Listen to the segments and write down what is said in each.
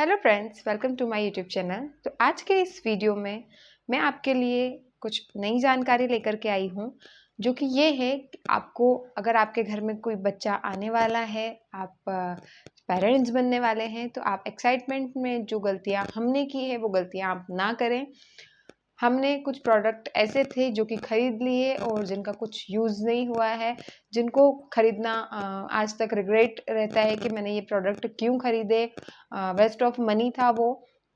Hello friends, welcome to my YouTube channel. तो आज के इस वीडियो में मैं आपके लिए कुछ नई जानकारी लेकर के आई हूँ, जो कि ये है कि आपको अगर आपके घर में कोई बच्चा आने वाला है, आप पेरेंट्स बनने वाले हैं, तो आप एक्साइटमेंट में जो गलतियाँ हमने की है वो गलतियाँ आप ना करें। हमने कुछ प्रोडक्ट ऐसे थे जो कि खरीद लिए और जिनका कुछ यूज़ नहीं हुआ है, जिनको खरीदना आज तक रिग्रेट रहता है कि मैंने ये प्रोडक्ट क्यों खरीदे, वेस्ट ऑफ मनी था वो।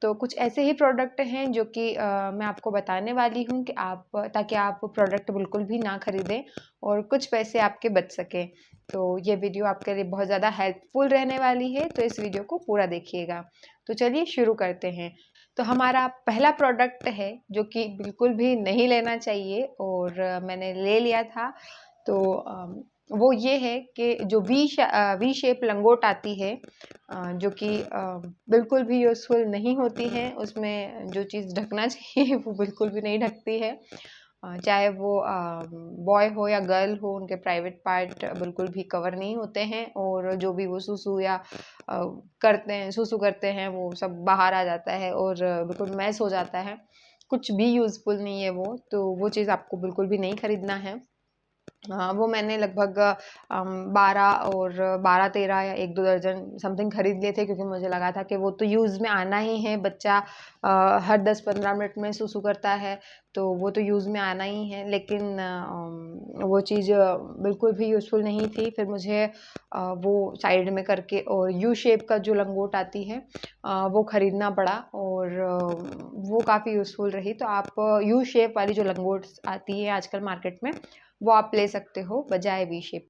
तो कुछ ऐसे ही प्रोडक्ट हैं जो कि मैं आपको बताने वाली हूँ कि आप ताकि आप प्रोडक्ट बिल्कुल भी ना खरीदें और कुछ पैसे आपके बच सकें। तो ये वीडियो आपके लिए बहुत ज़्यादा हेल्पफुल रहने वाली है, तो इस वीडियो को पूरा देखिएगा। तो चलिए शुरू करते हैं। तो हमारा पहला प्रोडक्ट है जो कि बिल्कुल भी नहीं लेना चाहिए और मैंने ले लिया था। तो वो ये है कि जो वी शेप लंगोट आती है, जो कि बिल्कुल भी यूज़फुल नहीं होती है। उसमें जो चीज़ ढकना चाहिए वो बिल्कुल भी नहीं ढकती है। चाहे वो बॉय हो या गर्ल हो, उनके प्राइवेट पार्ट बिल्कुल भी कवर नहीं होते हैं और जो भी वो सुसु या सुसु करते हैं वो सब बाहर आ जाता है और बिल्कुल मैस हो जाता है। कुछ भी यूज़फुल नहीं है वो, तो वो चीज़ आपको बिल्कुल भी नहीं खरीदना है। हाँ, वो मैंने लगभग 12 और 12-13 या 1-2 दर्जन समथिंग खरीद लिए थे, क्योंकि मुझे लगा था कि वो तो यूज़ में आना ही है। बच्चा हर 10-15 मिनट में सुसु करता है, तो वो तो यूज़ में आना ही है। लेकिन वो चीज़ बिल्कुल भी यूज़फुल नहीं थी। फिर मुझे वो साइड में करके और यू शेप का जो लंगोट आती है वो खरीदना पड़ा और वो काफ़ी यूज़फुल रही। तो आप यू शेप वाली जो लंगोट्स आती है आजकल मार्केट में, वो आप ले सकते हो बजाय वी शेप।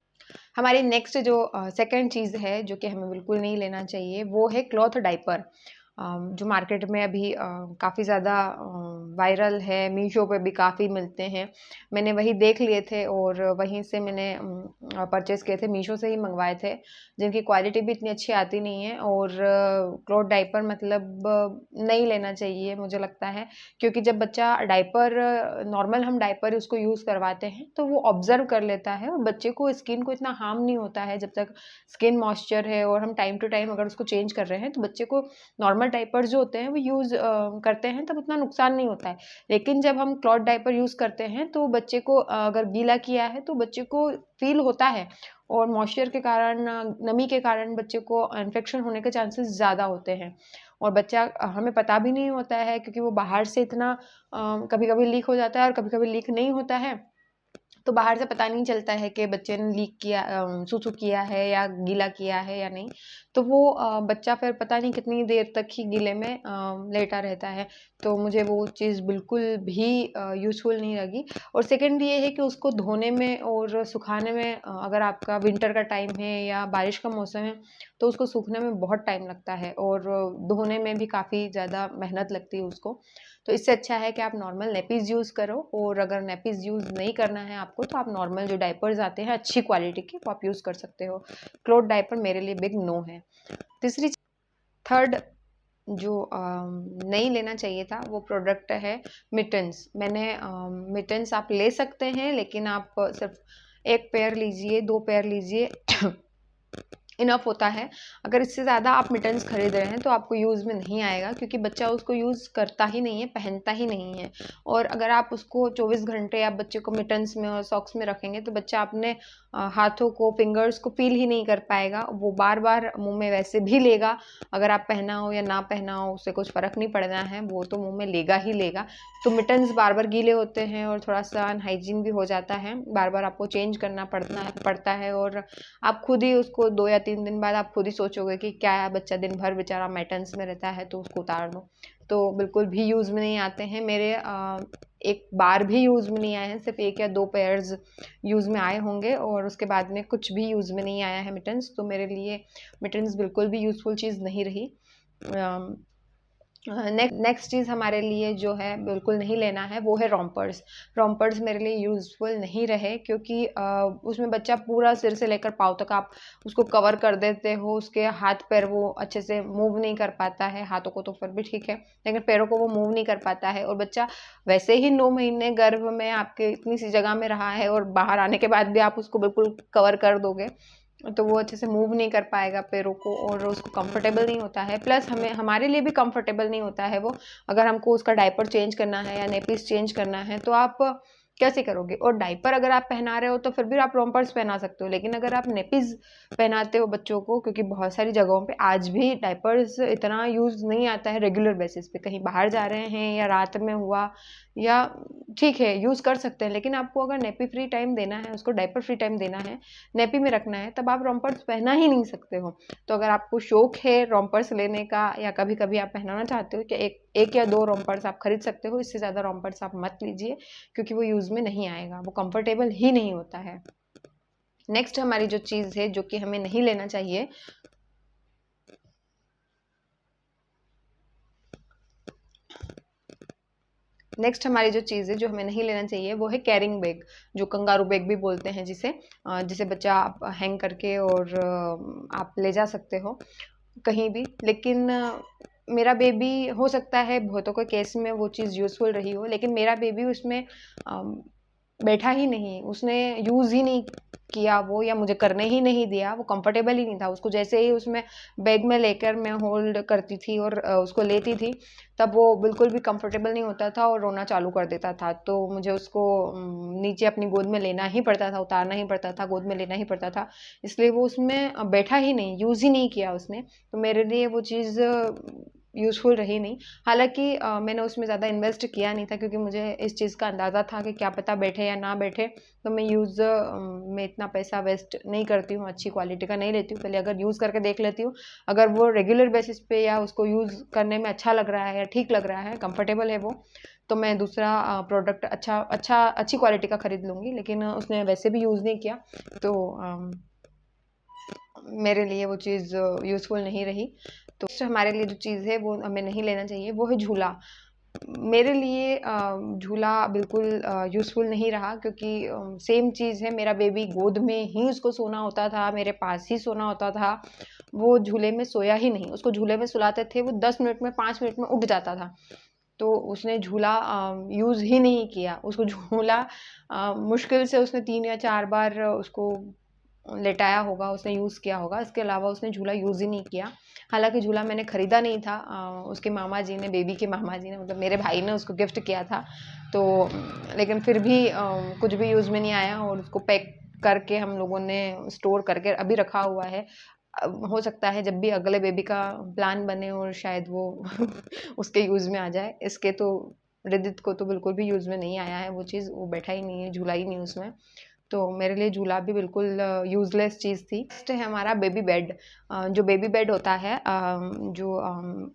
हमारी नेक्स्ट जो सेकंड चीज़ है जो कि हमें बिल्कुल नहीं लेना चाहिए, वो है क्लॉथ डायपर। जो मार्केट में अभी काफ़ी ज़्यादा वायरल है, मीशो पे भी काफ़ी मिलते हैं। मैंने वही देख लिए थे और वहीं से मैंने परचेज़ किए थे, मीशो से ही मंगवाए थे, जिनकी क्वालिटी भी इतनी अच्छी आती नहीं है। और क्लॉथ डायपर मतलब नहीं लेना चाहिए मुझे लगता है, क्योंकि जब बच्चा डायपर नॉर्मल हम डायपर उसको यूज़ करवाते हैं तो वो ऑब्ज़र्व कर लेता है और बच्चे को स्किन को इतना हार्म नहीं होता है जब तक स्किन मॉइस्चर है और हम टाइम टू टाइम अगर उसको चेंज कर रहे हैं, तो बच्चे को नॉर्मल डायपर जो होते हैं वो यूज़ करते हैं तब उतना नुकसान नहीं होता है। लेकिन जब हम क्लॉथ डायपर यूज़ करते हैं तो बच्चे को अगर गीला किया है तो बच्चे को फ़ील होता है और मॉइस्चर के कारण, नमी के कारण बच्चे को इन्फेक्शन होने के चांसेस ज़्यादा होते हैं। और बच्चा हमें पता भी नहीं होता है, क्योंकि वो बाहर से इतना कभी-कभी लीक हो जाता है और कभी-कभी लीक नहीं होता है। तो बाहर से पता नहीं चलता है कि बच्चे ने लीक किया, सुसु किया है या गीला किया है या नहीं। तो वो बच्चा फिर पता नहीं कितनी देर तक ही गीले में लेटा रहता है। तो मुझे वो चीज़ बिल्कुल भी यूज़फुल नहीं लगी। और सेकंड ये है कि उसको धोने में और सुखाने में, अगर आपका विंटर का टाइम है या बारिश का मौसम है, तो उसको सूखने में बहुत टाइम लगता है और धोने में भी काफ़ी ज़्यादा मेहनत लगती है उसको। तो इससे अच्छा है कि आप नॉर्मल नेपीज़ यूज़ करो, और अगर नेपीज़ यूज़ नहीं करना है आपको, तो आप नॉर्मल जो डायपर्स आते हैं अच्छी क्वालिटी के, वो आप यूज़ कर सकते हो। क्लॉथ डायपर मेरे लिए बिग नो है। तीसरी थर्ड जो नहीं लेना चाहिए था वो प्रोडक्ट है मिटन्स। मैंने मिटन्स आप ले सकते हैं, लेकिन आप सिर्फ 1 पेयर लीजिए, 2 पेयर लीजिए इनफ होता है। अगर इससे ज़्यादा आप मिटन्स खरीद रहे हैं तो आपको यूज़ में नहीं आएगा, क्योंकि बच्चा उसको यूज़ करता ही नहीं है, पहनता ही नहीं है। और अगर आप उसको 24 घंटे आप बच्चे को मिटन्स में और सॉक्स में रखेंगे तो बच्चा अपने हाथों को, फिंगर्स को फ़ील ही नहीं कर पाएगा। वो बार-बार मुँह में वैसे भी लेगा, अगर आप पहना हो या ना पहना हो उससे कुछ फ़र्क नहीं पड़ना है, वो तो मुँह में लेगा ही लेगा। तो मिटन्स बार-बार गीले होते हैं और थोड़ा-सा अनहाइजीन भी हो जाता है, बार-बार आपको चेंज करना पड़ता है और आप खुद ही उसको 2 या 3 दिन बाद आप खुद ही सोचोगे कि क्या है, बच्चा दिन भर बेचारा मिटन्स में रहता है तो उसको उतार दो। तो बिल्कुल भी यूज़ में नहीं आते हैं। मेरे एक बार भी यूज़ में नहीं आए हैं, सिर्फ़ 1 या 2 पेयर्स यूज़ में आए होंगे और उसके बाद में कुछ भी यूज़ में नहीं आया है मिटन्स। तो मेरे लिए मिटन्स बिल्कुल भी यूज़फुल चीज़ नहीं रही। नेक्स्ट चीज़ हमारे लिए जो है बिल्कुल नहीं लेना है, वो है रोम्पर्स। रोम्पर्स मेरे लिए यूज़फुल नहीं रहे, क्योंकि उसमें बच्चा पूरा सिर से लेकर पाँव तक आप उसको कवर कर देते हो। उसके हाथ पैर वो अच्छे से मूव नहीं कर पाता है, हाथों को तो फिर भी ठीक है, लेकिन पैरों को वो मूव नहीं कर पाता है। और बच्चा वैसे ही 9 महीने गर्भ में आपके इतनी सी जगह में रहा है और बाहर आने के बाद भी आप उसको बिल्कुल कवर कर दोगे, तो वो अच्छे से मूव नहीं कर पाएगा पैरों को और उसको कंफर्टेबल नहीं होता है। प्लस हमारे लिए भी कंफर्टेबल नहीं होता है वो। अगर हमको उसका डायपर चेंज करना है या नेपीज चेंज करना है तो आप कैसे करोगे? और डायपर अगर आप पहना रहे हो तो फिर भी आप रोम्पर्स पहना सकते हो, लेकिन अगर आप नेपीज पहनाते हो बच्चों को, क्योंकि बहुत सारी जगहों पे आज भी डायपर्स इतना यूज़ नहीं आता है रेगुलर बेसिस पे, कहीं बाहर जा रहे हैं या रात में हुआ या ठीक है यूज़ कर सकते हैं, लेकिन आपको अगर नेपी फ्री टाइम देना है, उसको डायपर फ्री टाइम देना है, नेपी में रखना है, तब आप रोम्पर्स पहना ही नहीं सकते हो। तो अगर आपको शौक है रोम्पर्स लेने का या कभी कभी आप पहनाना चाहते हो कि एक या दो रोम्पर्स आप खरीद सकते हो, इससे ज़्यादा रोम्पर्स आप मत लीजिए क्योंकि वो यूज़ में नहीं आएगा, वो कंफर्टेबल ही नहीं होता है। नेक्स्ट हमारी जो चीज़ है जो कि हमें नहीं लेना चाहिए, नेक्स्ट हमारी जो चीज़ है जो हमें नहीं लेना चाहिए वो है कैरिंग बैग, जो कंगारू बैग भी बोलते हैं जिसे जिसे बच्चा आप हैंग करके और आप ले जा सकते हो कहीं भी। लेकिन मेरा बेबी, हो सकता है बहुतों के केस में वो चीज़ यूज़फुल रही हो, लेकिन मेरा बेबी उसमें बैठा ही नहीं, उसने यूज़ ही नहीं किया वो, या मुझे करने ही नहीं दिया, वो कंफर्टेबल ही नहीं था। उसको जैसे ही उसमें बैग में लेकर मैं होल्ड करती थी और उसको लेती थी, तब वो बिल्कुल भी कंफर्टेबल नहीं होता था और रोना चालू कर देता था। तो मुझे उसको नीचे अपनी गोद में लेना ही पड़ता था, उतारना ही पड़ता था, गोद में लेना ही पड़ता था। इसलिए वो उसमें बैठा ही नहीं, यूज़ ही नहीं किया उसने। तो मेरे लिए वो चीज़ यूज़फुल रही नहीं। हालाँकि मैंने उसमें ज़्यादा इन्वेस्ट किया नहीं था क्योंकि मुझे इस चीज़ का अंदाज़ा था कि क्या पता बैठे या ना बैठे, तो मैं यूज़ में इतना पैसा वेस्ट नहीं करती हूँ, अच्छी क्वालिटी का नहीं लेती हूँ। पहले अगर यूज़ करके देख लेती हूँ, अगर वो रेगुलर बेसिस पे या उसको यूज़ करने में अच्छा लग रहा है या ठीक लग रहा है, कंफर्टेबल है वो, तो मैं दूसरा प्रोडक्ट अच्छी क्वालिटी का खरीद लूँगी। लेकिन उसने वैसे भी यूज़ नहीं किया, तो मेरे लिए वो चीज़ यूज़फुल नहीं रही। तो हमारे लिए जो चीज़ है वो हमें नहीं लेना चाहिए, वो है झूला। मेरे लिए झूला बिल्कुल यूज़फुल नहीं रहा क्योंकि सेम चीज़ है, मेरा बेबी गोद में ही उसको सोना होता था, मेरे पास ही सोना होता था। वो झूले में सोया ही नहीं, उसको झूले में सुलाते थे, वो 10 मिनट में 5 मिनट में उठ जाता था। तो उसने झूला यूज़ ही नहीं किया। उसको झूला मुश्किल से उसने 3 या 4 बार उसको लेटाया होगा, उसने यूज़ किया होगा, इसके अलावा उसने झूला यूज़ ही नहीं किया। हालाँकि झूला मैंने खरीदा नहीं था, उसके मामा जी ने, बेबी के मामा जी ने, मतलब मेरे भाई ने उसको गिफ्ट किया था। तो लेकिन फिर भी कुछ भी यूज़ में नहीं आया और उसको पैक करके हम लोगों ने स्टोर करके अभी रखा हुआ है। हो सकता है जब भी अगले बेबी का प्लान बने और शायद वो उसके यूज़ में आ जाए। इसके तो रिदित को तो बिल्कुल भी यूज़ में नहीं आया है वो चीज़, वो बैठा ही नहीं है, झूला ही नहीं उसमें। तो मेरे लिए झूला भी बिल्कुल यूज़लेस चीज़ थी। नेक्स्ट है हमारा बेबी बेड। जो बेबी बेड होता है, जो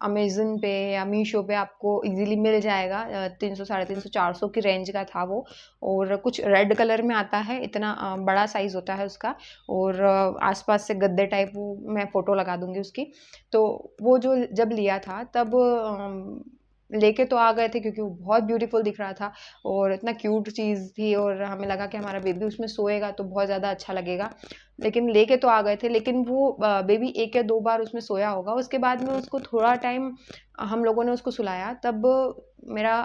अमेज़न पे या मीशो पे आपको इज़िली मिल जाएगा, 300, साढ़े 300, 400 की रेंज का था वो, और कुछ रेड कलर में आता है, इतना बड़ा साइज़ होता है उसका, और आस-पास से गद्दे टाइप, वो मैं फ़ोटो लगा दूँगी उसकी। तो वो जो जब लिया था तब लेके तो आ गए थे क्योंकि वो बहुत ब्यूटीफुल दिख रहा था और इतना क्यूट चीज़ थी और हमें लगा कि हमारा बेबी उसमें सोएगा तो बहुत ज़्यादा अच्छा लगेगा। लेकिन लेके तो आ गए थे, लेकिन वो बेबी 1 या 2 बार उसमें सोया होगा। उसके बाद में उसको थोड़ा टाइम हम लोगों ने उसको सुलाया, तब मेरा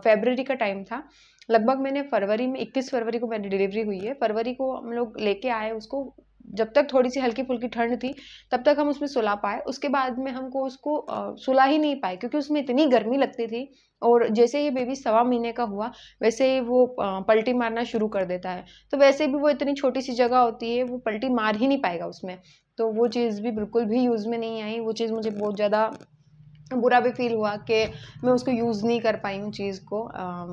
फ़रवरी का टाइम था। लगभग मैंने फरवरी में, 21 फरवरी को मेरी डिलीवरी हुई है। फरवरी को हम लोग लेके आए उसको, जब तक थोड़ी-सी हल्की-फुल्की ठंड थी, तब तक हम उसमें सुला पाए। उसके बाद में हमको उसको सुला ही नहीं पाए क्योंकि उसमें इतनी गर्मी लगती थी, और जैसे ही बेबी सवा महीने का हुआ, वैसे ही वो पलटी मारना शुरू कर देता है। तो वैसे भी वो इतनी छोटी-सी जगह होती है, वो पलटी मार ही नहीं पाएगा उसमें। तो वो चीज़ भी बिल्कुल भी यूज़ में नहीं आई। वो चीज़ मुझे बहुत ज़्यादा बुरा भी फ़ील हुआ कि मैं उसको यूज़ नहीं कर पाई हूँ चीज़ को।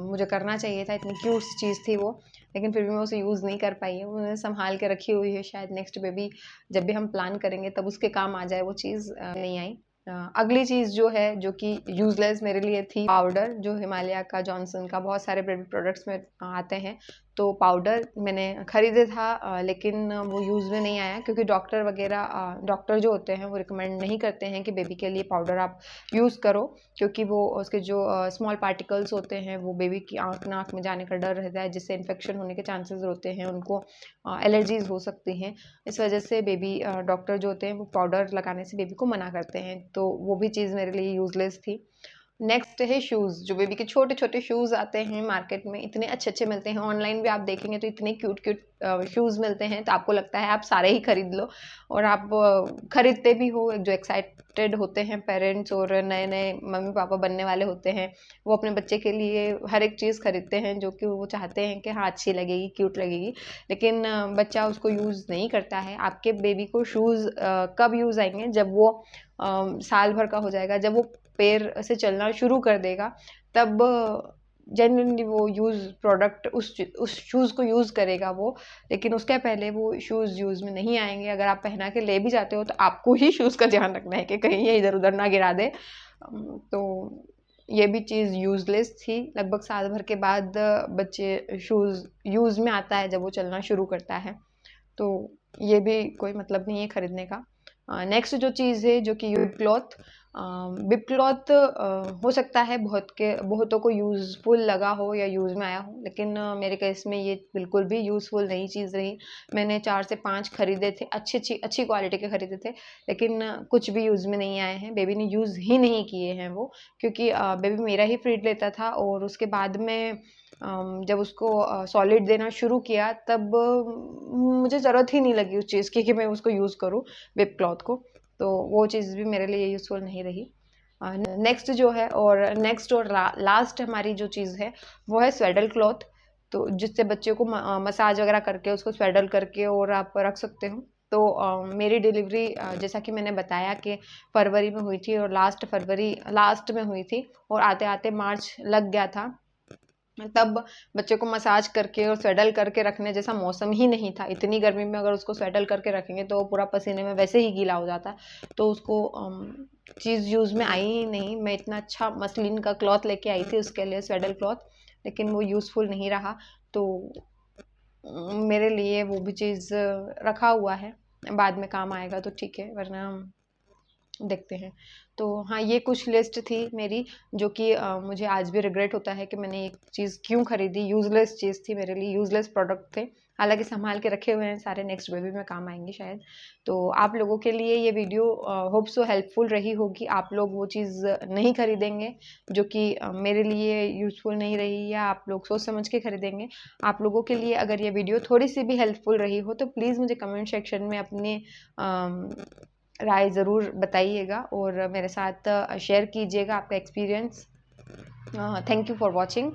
मुझे करना चाहिए था, इतनी क्यूट सी चीज़ थी वो, लेकिन फिर भी मैं उसे यूज़ नहीं कर पाई हूँ। मैंने सँभाल के रखी हुई है, शायद नेक्स्ट बेबी जब भी हम प्लान करेंगे तब उसके काम आ जाए वो चीज़, नहीं आई। अगली चीज़ जो है, जो कि यूज़लेस मेरे लिए थी, पाउडर, जो हिमालय का, जॉनसन का, बहुत सारे बेबी प्रोडक्ट्स में आते हैं। तो पाउडर मैंने खरीदे था, लेकिन वो यूज़ में नहीं आया क्योंकि डॉक्टर वगैरह, डॉक्टर जो होते हैं वो रिकमेंड नहीं करते हैं कि बेबी के लिए पाउडर आप यूज़ करो, क्योंकि वो उसके जो स्मॉल पार्टिकल्स होते हैं वो बेबी की नाक में जाने का डर रहता है, जिससे इन्फेक्शन होने के चांसेस होते हैं, उनको एलर्जीज़ हो सकती हैं। इस वजह से बेबी डॉक्टर जो होते हैं वो पाउडर लगाने से बेबी को मना करते हैं। तो वो भी चीज़ मेरे लिए यूज़लेस थी। नेक्स्ट है शूज़। जो बेबी के छोटे छोटे शूज़ आते हैं मार्केट में, इतने अच्छे अच्छे मिलते हैं। ऑनलाइन भी आप देखेंगे तो इतने क्यूट क्यूट शूज़ मिलते हैं, तो आपको लगता है आप सारे ही खरीद लो। और आप खरीदते भी हो। जो एक्साइटेड होते हैं पेरेंट्स और नए नए मम्मी पापा बनने वाले होते हैं, वो अपने बच्चे के लिए हर एक चीज़ खरीदते हैं जो कि वो चाहते हैं कि हाँ अच्छी लगेगी, क्यूट लगेगी। लेकिन बच्चा उसको यूज़ नहीं करता है। आपके बेबी को शूज़ कब यूज़ आएंगे? जब वो साल भर का हो जाएगा, जब वो पैर से चलना शुरू कर देगा, तब जेन्युइनली वो यूज़ प्रोडक्ट उस शूज़ को यूज़ करेगा वो। लेकिन उसके पहले वो शूज़ यूज़ में नहीं आएंगे। अगर आप पहना के ले भी जाते हो तो आपको ही शूज़ का ध्यान रखना है कि कहीं ये इधर उधर ना गिरा दे। तो ये भी चीज़ यूज़लेस थी। लगभग साल भर के बाद बच्चे शूज़ यूज़ में आता है जब वो चलना शुरू करता है। तो ये भी कोई मतलब नहीं है खरीदने का। नेक्स्ट जो चीज़ है जो कि बिब क्लॉथ। बिब क्लॉथ हो सकता है बहुतों को यूज़फुल लगा हो या यूज़ में आया हो, लेकिन मेरे केस में ये बिल्कुल भी यूज़फुल नहीं चीज़ रही। मैंने 4 से 5 खरीदे थे, अच्छी क्वालिटी के खरीदे थे, लेकिन कुछ भी यूज़ में नहीं आए हैं। बेबी ने यूज़ ही नहीं किए हैं वो, क्योंकि बेबी मेरा ही फीड लेता था। और उसके बाद में जब उसको सॉलिड देना शुरू किया, तब मुझे ज़रूरत ही नहीं लगी उस चीज़ की कि मैं उसको यूज़ करूँ बिब क्लॉथ को। तो वो चीज़ भी मेरे लिए यूज़फुल नहीं रही। नेक्स्ट जो है और नेक्स्ट और लास्ट हमारी जो चीज़ है वो है स्वेडल क्लॉथ। तो जिससे बच्चे को मसाज वगैरह करके उसको स्वेडल करके और आप रख सकते हो। तो मेरी डिलीवरी जैसा कि मैंने बताया कि फरवरी में हुई थी और लास्ट में हुई थी, और आते आते मार्च लग गया था। तब बच्चे को मसाज करके और स्वेडल करके रखने जैसा मौसम ही नहीं था। इतनी गर्मी में अगर उसको स्वेडल करके रखेंगे तो वो पूरा पसीने में वैसे ही गीला हो जाता। तो उसको चीज़ यूज़ में आई ही नहीं। मैं इतना अच्छा मसलिन का क्लॉथ लेके आई थी उसके लिए, स्वेडल क्लॉथ, लेकिन वो यूज़फुल नहीं रहा। तो मेरे लिए वो भी चीज़ रखा हुआ है, बाद में काम आएगा तो ठीक है, वरना देखते हैं। तो हाँ, ये कुछ लिस्ट थी मेरी, जो कि मुझे आज भी रिग्रेट होता है कि मैंने एक चीज़ क्यों खरीदी। यूज़लेस चीज़ थी मेरे लिए, यूज़लेस प्रोडक्ट थे। हालाँकि सँभाल के रखे हुए हैं सारे, नेक्स्ट बेबी में काम आएँगे शायद। तो आप लोगों के लिए ये वीडियो होप सो हेल्पफुल रही होगी। आप लोग वो चीज़ नहीं खरीदेंगे जो कि मेरे लिए यूज़फुल नहीं रही, या आप लोग सोच समझ के खरीदेंगे। आप लोगों के लिए अगर ये वीडियो थोड़ी-सी भी हेल्पफुल रही हो तो प्लीज़ मुझे कमेंट सेक्शन में अपने राय ज़रूर बताइएगा और मेरे साथ शेयर कीजिएगा आपका experience. Thank you for watching.